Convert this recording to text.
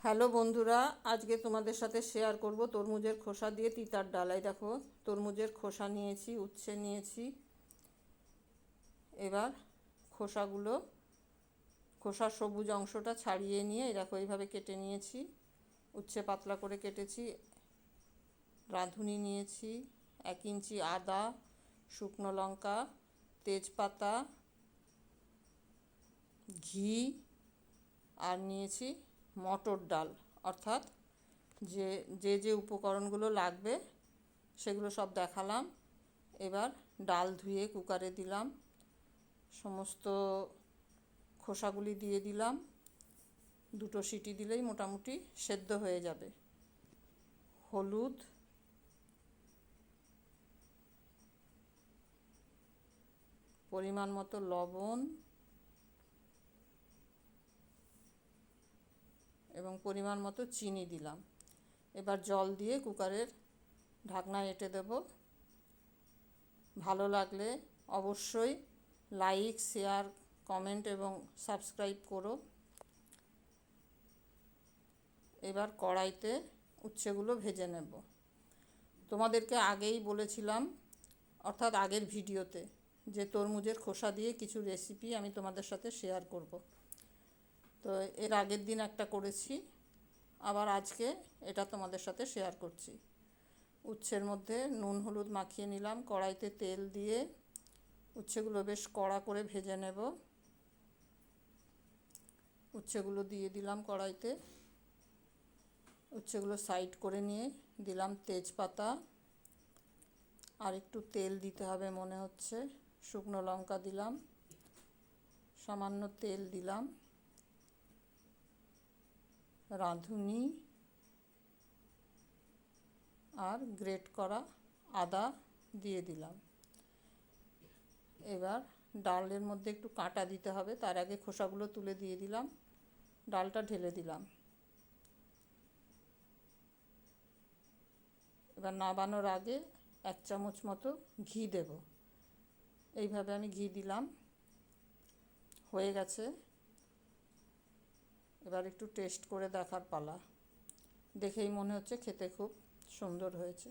Hello বন্ধুরা, আজকে তোমাদের সাথে শেয়ার করব তরমুজের খোসা দিয়ে তিতার ডাল। এই দেখো, তরমুজের খোসা নিয়েছি, উচ্ছে নিয়েছি। এবার খোসাগুলো, খোসার সবুজ অংশটা ছাড়িয়ে নিয়ে এই দেখো এইভাবে কেটে নিয়েছি। উচ্ছে পাতলা করে কেটেছি। রাঁধুনি নিয়েছি, 1 ইঞ্চি আদা, শুকনো লঙ্কা, তেজপাতা, ঘি, আর নিয়েছি মটর ডাল। অর্থাৎ যে যে যে উপকরণগুলো লাগবে সেগুলো সব দেখালাম। এবার ডাল ধুয়ে কুকারে দিলাম, সমস্ত খোসাগুলি দিয়ে দিলাম। 2টো সিটি দিলেই মোটামুটি সেদ্ধ হয়ে যাবে। হলুদ, পরিমাণ মতো লবণ এবং পরিমাণ মতো চিনি দিলাম। এবার জল দিয়ে কুকারের ঢাকনা এঁটে দেব। ভালো লাগলে অবশ্যই লাইক, শেয়ার, কমেন্ট এবং সাবস্ক্রাইব করো। এবার কড়াইতে উচ্ছেগুলো ভেজে নেব। তোমাদেরকে আগেই বলেছিলাম, অর্থাৎ আগের ভিডিওতে, যে তরমুজের খোসা দিয়ে কিছু রেসিপি আমি তোমাদের সাথে শেয়ার করব। তো এর আগের দিন একটা করেছি, আবার আজকে এটা তোমাদের সাথে শেয়ার করছি। উচ্ছের মধ্যে নুন হলুদ মাখিয়ে নিলাম। কড়াইতে তেল দিয়ে উচ্ছেগুলো বেশ কড়া করে ভেজে নেব। উচ্ছেগুলো দিয়ে দিলাম কড়াইতে। উচ্ছেগুলো সাইড করে নিয়ে দিলাম তেজপাতা, আর একটু তেল দিতে হবে মনে হচ্ছে। শুকনো লঙ্কা দিলাম, সামান্য তেল দিলাম, রাঁধুনি আর গ্রেট করা আদা দিয়ে দিলাম। এবার ডালের মধ্যে একটু কাঁটা দিতে হবে, তার আগে খোসাগুলো তুলে দিয়ে দিলাম। ডালটা ঢেলে দিলাম। এবার নাবানোর আগে 1 চামচ মতো ঘি দেব। এইভাবে আমি ঘি দিলাম। হয়ে গেছে। এবার একটু টেস্ট করে দেখার পালা। দেখেই মনে হচ্ছে খেতে খুব সুন্দর হয়েছে।